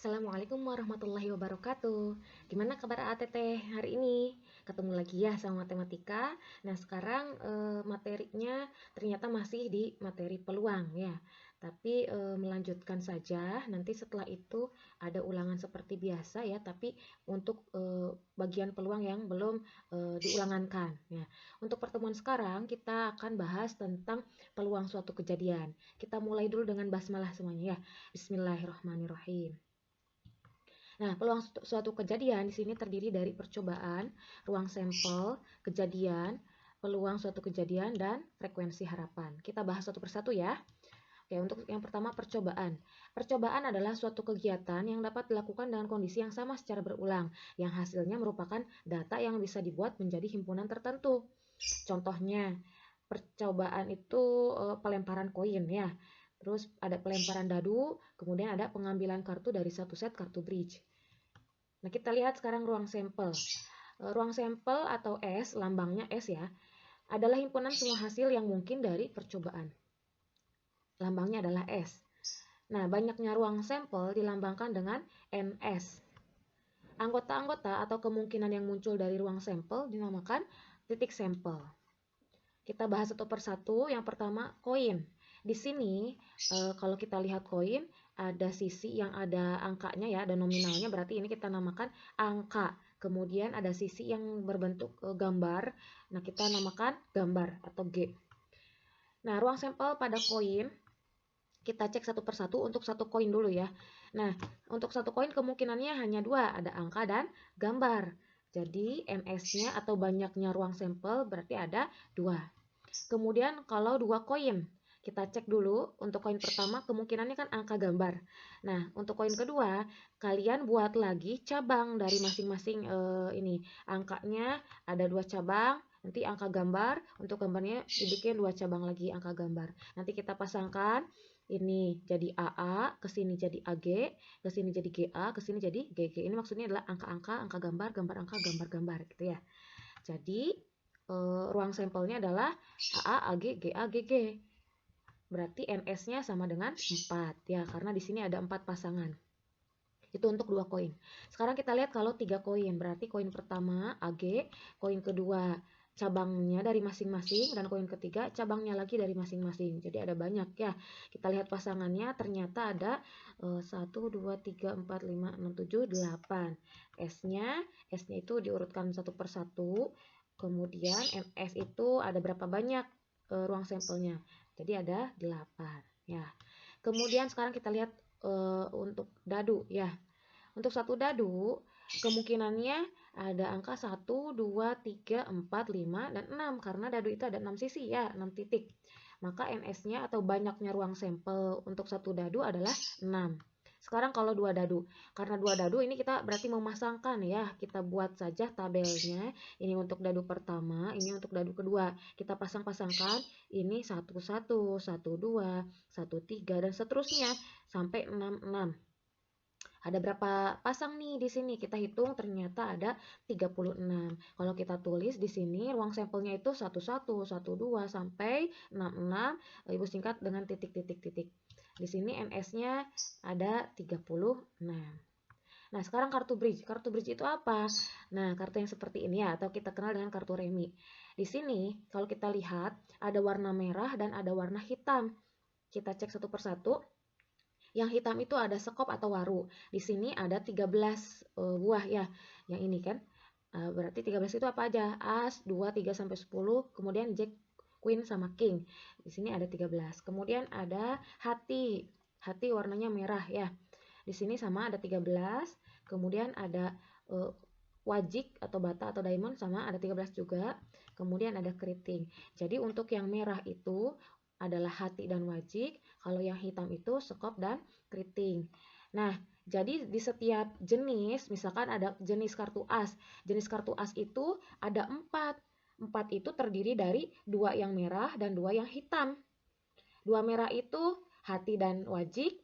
Assalamualaikum warahmatullahi wabarakatuh. Gimana kabar ATT hari ini? Ketemu lagi ya sama matematika. Nah, sekarang materinya ternyata masih di materi peluang ya. Tapi melanjutkan saja. Nanti setelah itu ada ulangan seperti biasa ya, tapi untuk bagian peluang yang belum diulangankan ya. Untuk pertemuan sekarang kita akan bahas tentang peluang suatu kejadian. Kita mulai dulu dengan basmalah semuanya ya. Bismillahirrahmanirrahim. Nah, peluang suatu kejadian di sini terdiri dari percobaan, ruang sampel, kejadian, peluang suatu kejadian, dan frekuensi harapan. Kita bahas satu persatu ya. Oke, untuk yang pertama percobaan. Percobaan adalah suatu kegiatan yang dapat dilakukan dengan kondisi yang sama secara berulang, yang hasilnya merupakan data yang bisa dibuat menjadi himpunan tertentu. Contohnya, percobaan itu pelemparan koin ya. Terus ada pelemparan dadu, kemudian ada pengambilan kartu dari satu set kartu bridge. Nah, kita lihat sekarang ruang sampel. Ruang sampel atau S, lambangnya S ya, adalah himpunan semua hasil yang mungkin dari percobaan. Lambangnya adalah S. Nah, banyaknya ruang sampel dilambangkan dengan NS. Anggota-anggota atau kemungkinan yang muncul dari ruang sampel dinamakan titik sampel. Kita bahas satu persatu. Yang pertama, koin. Di sini, kalau kita lihat koin, ada sisi yang ada angkanya ya, ada nominalnya, berarti ini kita namakan angka. Kemudian ada sisi yang berbentuk gambar, nah kita namakan gambar atau G. Nah, ruang sampel pada koin, kita cek satu persatu untuk satu koin dulu ya. Nah, untuk satu koin kemungkinannya hanya dua, ada angka dan gambar. Jadi, NS-nya atau banyaknya ruang sampel berarti ada dua. Kemudian kalau dua koin, kita cek dulu untuk koin pertama kemungkinannya kan angka gambar. Nah, untuk koin kedua, kalian buat lagi cabang dari masing-masing ini. Angkanya ada dua cabang, nanti angka gambar, untuk gambarnya dibikin dua cabang lagi angka gambar. Nanti kita pasangkan ini jadi AA, ke sini jadi AG, ke sini jadi GA, ke sini jadi GG. Ini maksudnya adalah angka-angka, angka gambar, gambar angka, gambar-gambar gitu ya. Jadi ruang sampelnya adalah AA, AG, GA, GG. Berarti NS-nya sama dengan 4 ya, karena di sini ada 4 pasangan. Itu untuk dua koin. Sekarang kita lihat kalau 3 koin, berarti koin pertama AG, koin kedua cabangnya dari masing-masing, dan koin ketiga cabangnya lagi dari masing-masing. Jadi ada banyak ya. Kita lihat pasangannya, ternyata ada 1, 2, 3, 4, 5, 6, 7, 8. S-nya itu diurutkan satu persatu. Kemudian NS itu ada berapa banyak ruang sampelnya. Jadi ada 8 ya. Kemudian sekarang kita lihat untuk dadu ya. Untuk satu dadu kemungkinannya ada angka 1, 2, 3, 4, 5, dan 6. Karena dadu itu ada 6 sisi ya, 6 titik. Maka NS-nya atau banyaknya ruang sampel untuk satu dadu adalah 6. Sekarang kalau dua dadu, karena dua dadu ini kita berarti memasangkan ya, kita buat saja tabelnya. Ini untuk dadu pertama, ini untuk dadu kedua. Kita pasang-pasangkan, ini 1, 1, 1, 2, 1, 3, dan seterusnya sampai 6, 6. Ada berapa pasang nih di sini? Kita hitung ternyata ada 36. Kalau kita tulis di sini ruang sampelnya itu 11, 12 sampai 66. Ibu singkat dengan titik-titik-titik. Di sini NS-nya ada 36. Nah, sekarang kartu bridge. Kartu bridge itu apa? Nah, kartu yang seperti ini ya, atau kita kenal dengan kartu remi. Di sini, kalau kita lihat, ada warna merah dan ada warna hitam. Kita cek satu persatu. Yang hitam itu ada sekop atau waru. Di sini ada 13 buah ya. Yang ini kan. Berarti 13 itu apa aja? As, 2, 3 sampai 10, kemudian Jack, Queen sama King. Di sini ada 13. Kemudian ada hati. Hati warnanya merah ya. Di sini sama ada 13. Kemudian ada wajik atau bata atau diamond sama ada 13 juga. Kemudian ada keriting. Jadi untuk yang merah itu adalah hati dan wajik, kalau yang hitam itu sekop dan keriting. Nah, jadi di setiap jenis, misalkan ada jenis kartu as. Jenis kartu as itu ada 4. 4 itu terdiri dari 2 yang merah dan 2 yang hitam. 2 merah itu hati dan wajik,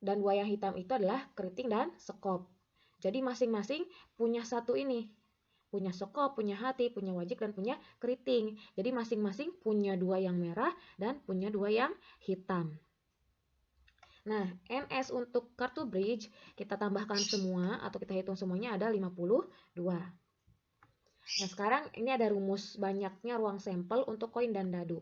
dan 2 yang hitam itu adalah keriting dan sekop. Jadi masing-masing punya satu ini. Punya sekop, punya hati, punya wajik, dan punya keriting. Jadi masing-masing punya 2 yang merah dan punya 2 yang hitam. Nah, NS untuk kartu bridge kita tambahkan semua atau kita hitung semuanya ada 52. Nah, sekarang ini ada rumus banyaknya ruang sampel untuk koin dan dadu.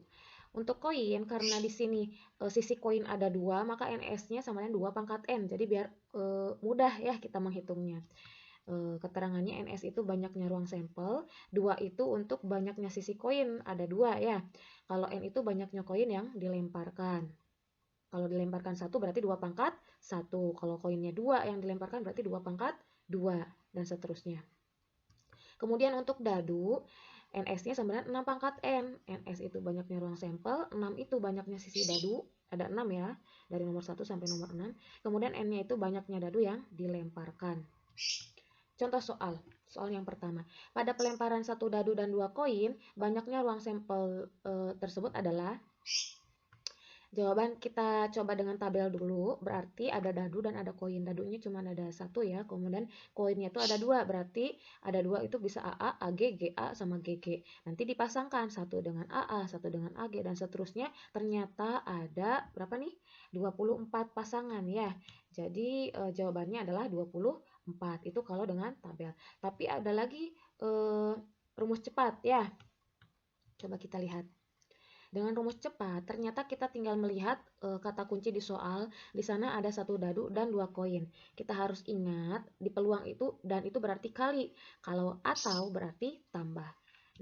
Untuk koin, karena di sini sisi koin ada 2, maka NS-nya sama dengan 2 pangkat N. Jadi biar mudah ya kita menghitungnya. Keterangannya NS itu banyaknya ruang sampel, 2 itu untuk banyaknya sisi koin, ada 2 ya. Kalau N itu banyaknya koin yang dilemparkan. Kalau dilemparkan 1 berarti 2 pangkat 1. Kalau koinnya 2 yang dilemparkan berarti 2 pangkat 2 dan seterusnya. Kemudian untuk dadu, NS-nya sama dengan 6 pangkat N. NS itu banyaknya ruang sampel, 6 itu banyaknya sisi dadu, ada 6 ya, dari nomor 1 sampai nomor 6. Kemudian N-nya itu banyaknya dadu yang dilemparkan. Contoh soal yang pertama. Pada pelemparan 1 dadu dan 2 koin, banyaknya ruang sampel tersebut adalah. Jawaban kita coba dengan tabel dulu, berarti ada dadu dan ada koin. Dadunya cuma ada 1 ya, kemudian koinnya itu ada 2, berarti ada 2 itu bisa AA, AG, GA, sama GG. Nanti dipasangkan, 1 dengan AA, 1 dengan AG, dan seterusnya. Ternyata ada berapa nih? 24 pasangan ya. Jadi jawabannya adalah 24, itu kalau dengan tabel. Tapi ada lagi rumus cepat ya. Coba kita lihat. Dengan rumus cepat, ternyata kita tinggal melihat kata kunci di soal. Di sana ada 1 dadu dan 2 koin. Kita harus ingat di peluang itu dan itu berarti kali. Kalau atau berarti tambah.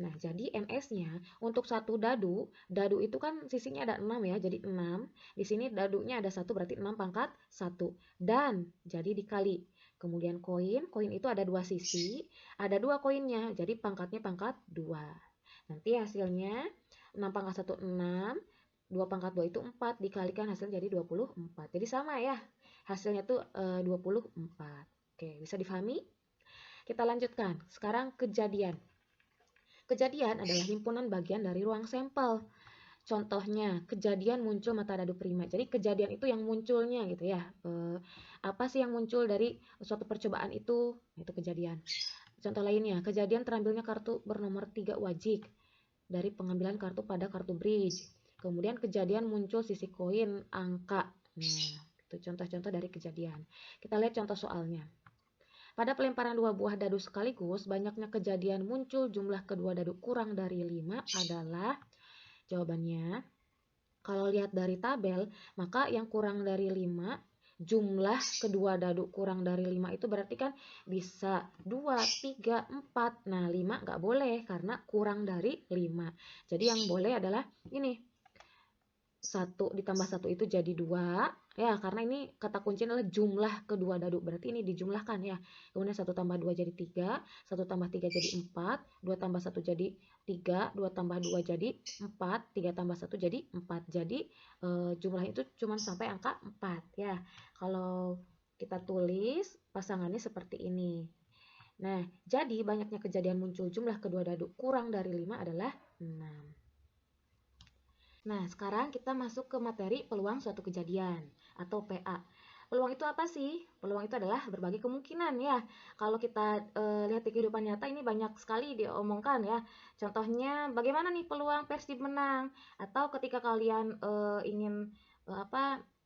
Nah, jadi NS-nya untuk 1 dadu, dadu itu kan sisinya ada 6 ya, jadi 6. Di sini dadunya ada 1 berarti 6 pangkat 1. Dan jadi dikali. Kemudian koin itu ada 2 sisi, ada 2 koinnya, jadi pangkatnya pangkat 2. Nanti hasilnya 6 pangkat 1, 6. 2 pangkat 2 itu 4. Dikalikan hasilnya jadi 24. Jadi sama ya. Hasilnya tuh 24. Oke, bisa difahami? Kita lanjutkan. Sekarang kejadian. Kejadian adalah himpunan bagian dari ruang sampel. Contohnya, kejadian muncul mata dadu prima. Jadi kejadian itu yang munculnya gitu ya. Apa sih yang muncul dari suatu percobaan itu? Itu kejadian. Contoh lainnya, kejadian terambilnya kartu bernomor 3 wajik dari pengambilan kartu pada kartu bridge. Kemudian kejadian muncul sisi koin angka. Nah, itu contoh-contoh dari kejadian. Kita lihat contoh soalnya. Pada pelemparan 2 buah dadu sekaligus, banyaknya kejadian muncul jumlah kedua dadu kurang dari 5 adalah jawabannya. Kalau lihat dari tabel, maka yang kurang dari 5 jumlah kedua dadu kurang dari 5 itu berarti kan bisa 2, 3, 4. Nah, 5 nggak boleh karena kurang dari 5. Jadi yang boleh adalah ini. 1 ditambah 1 itu jadi 2. Ya, karena ini kata kunci adalah jumlah kedua dadu. Berarti ini dijumlahkan ya. Kemudian 1 tambah 2 jadi 3. 1 tambah 3 jadi 4. 2 tambah 1 jadi 3. 2 tambah 2 jadi 4. 3 tambah 1 jadi 4. Jadi jumlah itu cuma sampai angka 4 ya. Kalau kita tulis pasangannya seperti ini. Nah, jadi banyaknya kejadian muncul jumlah kedua dadu kurang dari 5 adalah 6. Nah, sekarang kita masuk ke materi peluang suatu kejadian atau PA. Peluang itu apa sih? Peluang itu adalah berbagai kemungkinan ya. Kalau kita lihat di kehidupan nyata ini banyak sekali diomongkan ya. Contohnya bagaimana nih peluang Persib menang? Atau ketika kalian ingin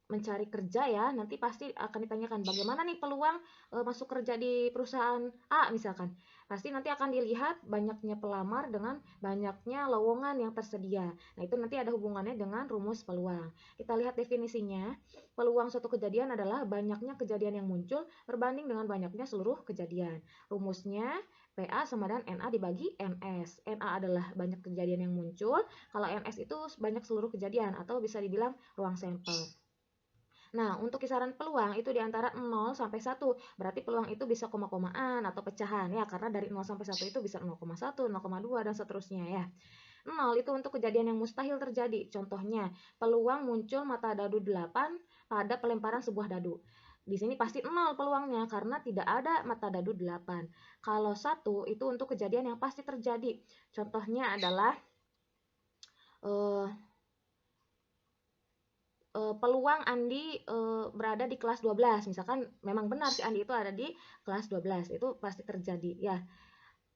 mencari kerja ya, nanti pasti akan ditanyakan bagaimana nih peluang masuk kerja di perusahaan A misalkan. Pasti nanti akan dilihat banyaknya pelamar dengan banyaknya lowongan yang tersedia. Nah, itu nanti ada hubungannya dengan rumus peluang. Kita lihat definisinya. Peluang suatu kejadian adalah banyaknya kejadian yang muncul berbanding dengan banyaknya seluruh kejadian. Rumusnya PA sama dengan NA dibagi NS. NA adalah banyak kejadian yang muncul, kalau NS itu banyak seluruh kejadian atau bisa dibilang ruang sampel. Nah, untuk kisaran peluang itu di antara 0 sampai 1. Berarti peluang itu bisa koma-komaan atau pecahan ya, karena dari 0 sampai 1 itu bisa 0,1, 0,2 dan seterusnya ya. 0 itu untuk kejadian yang mustahil terjadi. Contohnya, peluang muncul mata dadu 8 pada pelemparan sebuah dadu. Di sini pasti 0 peluangnya karena tidak ada mata dadu 8. Kalau 1 itu untuk kejadian yang pasti terjadi. Contohnya adalah peluang Andi berada di kelas 12. Misalkan memang benar si Andi itu ada di kelas 12. Itu pasti terjadi ya.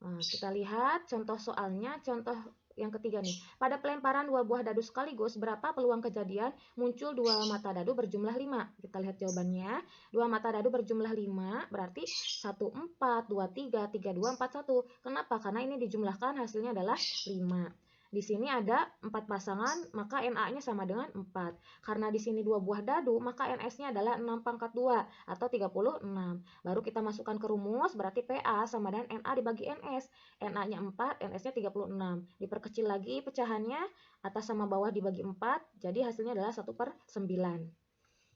Kita lihat contoh soalnya. Contoh yang ketiga nih. Pada pelemparan 2 buah dadu sekaligus, berapa peluang kejadian muncul 2 mata dadu berjumlah 5? Kita lihat jawabannya. 2 mata dadu berjumlah 5 berarti 1 4, 2 3, 3 2, 4 1. Kenapa? Karena ini dijumlahkan hasilnya adalah 5. Di sini ada 4 pasangan, maka NA-nya sama dengan 4. Karena di sini 2 buah dadu, maka NS-nya adalah 6 pangkat 2 atau 36. Baru kita masukkan ke rumus, berarti PA sama dengan NA dibagi NS. NA-nya 4, NS-nya 36. Diperkecil lagi pecahannya, atas sama bawah dibagi 4, jadi hasilnya adalah 1/9.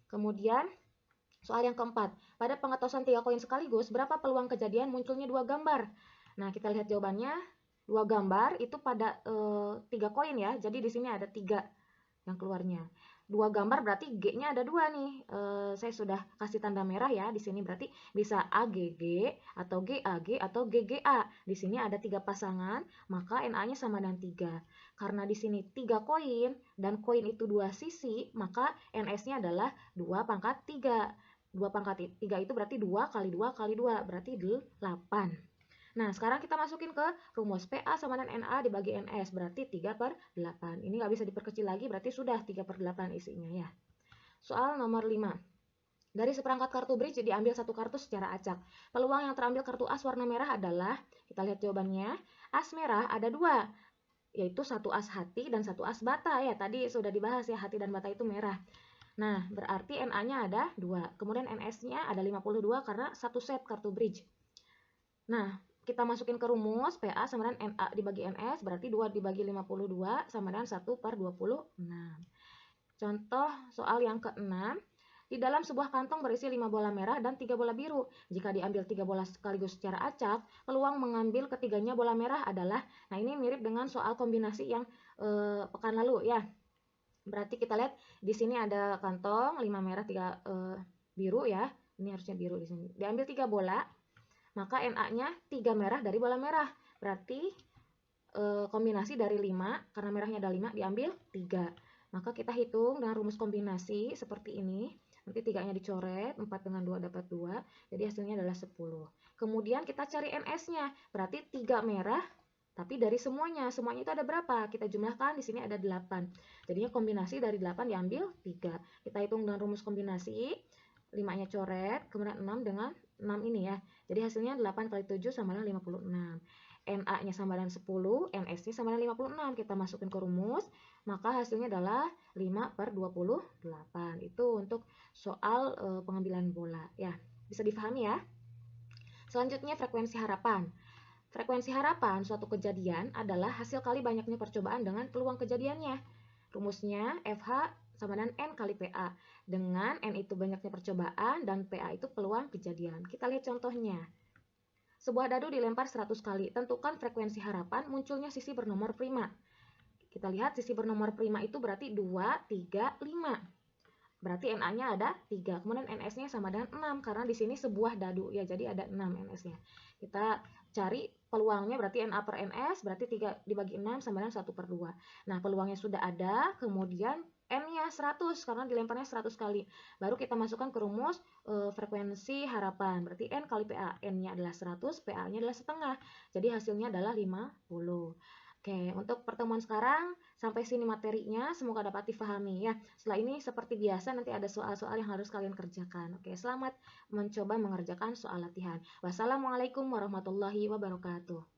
Kemudian, soal yang keempat, pada pengetosan 3 koin sekaligus, berapa peluang kejadian munculnya 2 gambar? Nah, kita lihat jawabannya. 2 gambar itu pada 3 koin ya, jadi di sini ada 3 yang keluarnya. 2 gambar berarti G-nya ada 2 nih. Saya sudah kasih tanda merah ya di sini, berarti bisa AGG atau GAG atau GGA. Di sini ada 3 pasangan, maka NA-nya sama dengan 3. Karena di sini 3 koin dan koin itu 2 sisi, maka NS-nya adalah 2 pangkat 3. 2 pangkat 3 itu berarti 2 kali 2 kali 2, berarti 8. Nah, sekarang kita masukin ke rumus PA sama dengan NA dibagi NS, berarti 3/8. Ini nggak bisa diperkecil lagi, berarti sudah 3/8 isinya ya. Soal nomor 5. Dari seperangkat kartu bridge diambil satu kartu secara acak. Peluang yang terambil kartu as warna merah adalah, kita lihat jawabannya, as merah ada 2, yaitu satu as hati dan satu as bata ya. Tadi sudah dibahas ya, hati dan bata itu merah. Nah, berarti NA-nya ada 2. Kemudian NS-nya ada 52 karena satu set kartu bridge. Nah, kita masukin ke rumus PA sama dengan NA dibagi NS, berarti 2 dibagi 52 sama dengan 1/26. Contoh soal yang ke-6. Di dalam sebuah kantong berisi 5 bola merah dan 3 bola biru. Jika diambil 3 bola sekaligus secara acak, peluang mengambil ketiganya bola merah adalah, nah ini mirip dengan soal kombinasi yang pekan lalu ya. Berarti kita lihat di sini ada kantong 5 merah 3 biru ya. Ini harusnya biru di sini. Diambil 3 bola, maka NA-nya 3 merah dari bola merah. Berarti kombinasi dari 5, karena merahnya ada 5, diambil 3. Maka kita hitung dengan rumus kombinasi seperti ini. Nanti 3-nya dicoret, 4 dengan 2 dapat 2. Jadi hasilnya adalah 10. Kemudian kita cari NS-nya. Berarti 3 merah, tapi dari semuanya. Semuanya itu ada berapa? Kita jumlahkan, di sini ada 8. Jadinya kombinasi dari 8 diambil 3. Kita hitung dengan rumus kombinasi. 5-nya coret, kemudian 6 dengan 6 ini ya. Jadi hasilnya 8 kali 7 sama dengan 56. NA-nya sama dengan 10, NS-nya sama dengan 56. Kita masukin ke rumus, maka hasilnya adalah 5/28. Itu untuk soal pengambilan bola ya. Bisa dipahami ya? Selanjutnya frekuensi harapan. Frekuensi harapan suatu kejadian adalah hasil kali banyaknya percobaan dengan peluang kejadiannya. Rumusnya FH sama dengan N kali PA. Dengan N itu banyaknya percobaan dan PA itu peluang kejadian. Kita lihat contohnya. Sebuah dadu dilempar 100 kali. Tentukan frekuensi harapan munculnya sisi bernomor prima. Kita lihat sisi bernomor prima itu berarti 2, 3, 5. Berarti NA-nya ada 3. Kemudian NS-nya sama dengan 6 karena di sini sebuah dadu ya. Jadi ada 6 NS-nya. Kita cari peluangnya berarti NA per NS berarti 3 dibagi 6 sama dengan 1/2. Nah, peluangnya sudah ada, kemudian N-nya 100 karena dilemparnya 100 kali. Baru kita masukkan ke rumus frekuensi harapan. Berarti N kali PA. N-nya adalah 100, PA-nya adalah setengah. Jadi hasilnya adalah 50. Oke, untuk pertemuan sekarang sampai sini materinya, semoga dapat difahami ya. Setelah ini seperti biasa nanti ada soal-soal yang harus kalian kerjakan. Oke, selamat mencoba mengerjakan soal latihan. Wassalamualaikum warahmatullahi wabarakatuh.